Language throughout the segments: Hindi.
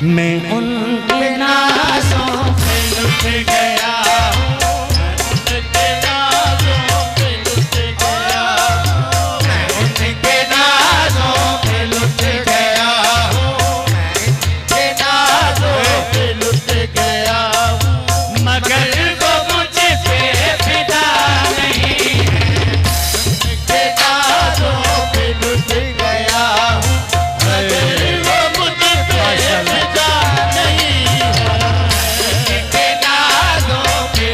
मैं उनके नाज़ों पे लुट गया हूँ, उनके नाज़ों पे लुट गया हूँ, मैं उनके नाज़ों पे लुट गया हूँ, मैं उनके नाज़ों पे लुट गया हूँ, मगर वो मुझ पे फिदा नहीं है, उनके नाज़ों पे लुट गया हूँ, मगर वो मुझ पे फिदा नहीं है, उनके नाज़ों पे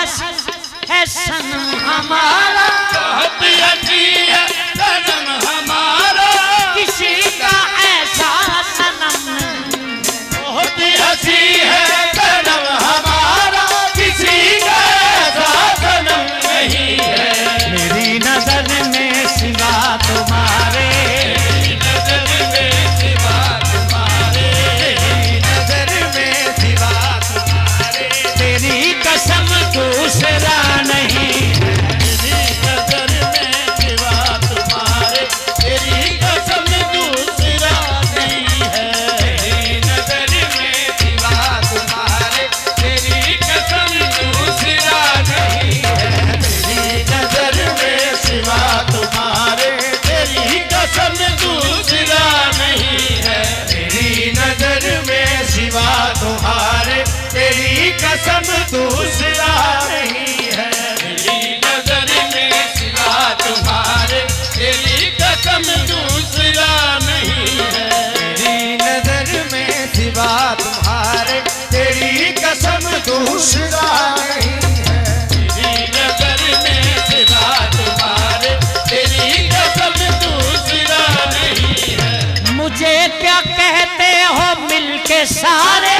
है सनम हमारा, बहुत हसी है सनम हमारा, किसी का ऐसा सनम बहुत हसी है सनम हमारा, किसी का ऐसा सनम नहीं है। मेरी नजर में सिवा तुम्हारे, मेरी नजर में सिवा तुम्हारे, मेरी नजर में सिवा तुम्हारे, तेरी कसम दूसरा नहीं है। मेरी नजर में सिवा तुम्हारे, तेरी कसम दूसरा नहीं है। मेरी नजर में सिवा तुम्हारे, तेरी कसम दूसरा नहीं है। मेरी नजर में सिवा तुम्हारे, तेरी कसम दूसरा नहीं है। मेरी नजर में सिवा तुम्हारे, तेरी कसम दूसरा नहीं है। मेरी नजर में सिवा तुम्हारे, तेरी कसम दूसरा नहीं है। मेरी नजर में सिवा तुम्हारे, तेरी कसम दूसरा नहीं है। मेरी नजर में सिवा तुम्हारे, तेरी कसम दूसरा नहीं है। मुझे क्या कहते हो मिलके सारे,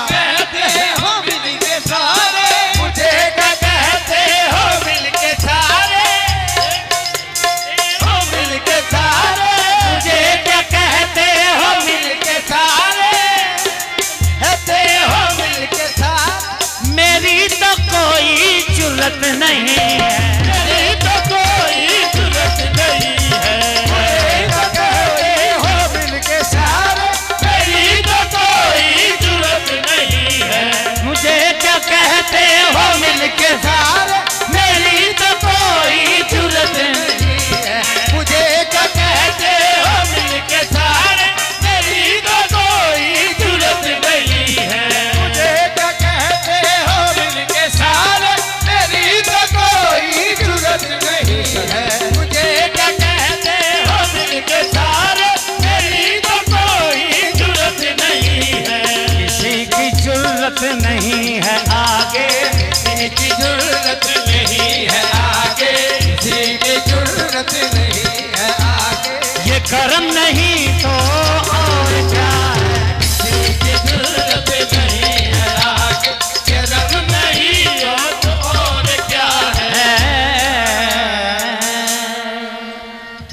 कहते हो मिलके सारे, मुझे क्या कहते हो मिलके सारे, हो मिलके सारे, मुझे क्या कहते हो मिलके सारे, कहते हो मिलके सारे। मेरी तो कोई जुर्रत नहीं है, मेरी तो कोई जरूरत नहीं है। मुझे क्या कहते हो मिलके सारे, मेरी तो कोई जरूरत नहीं है। मुझे क्या कहते हो मिलके सारे, मेरी तो कोई जुर्रत नहीं है। मुझे क्या कहते हो मिलके सारे, मेरी तो कोई जरूरत नहीं है। मुझे क्या कहते हो मिलके सारे, मेरी तो कोई जरूरत नहीं है। मुझे क्या कहते हो मिलके सारे, मेरी तो कोई जरूरत नहीं है। किसी की जुर्रत नहीं है आगे, किसी की जरूरत नहीं है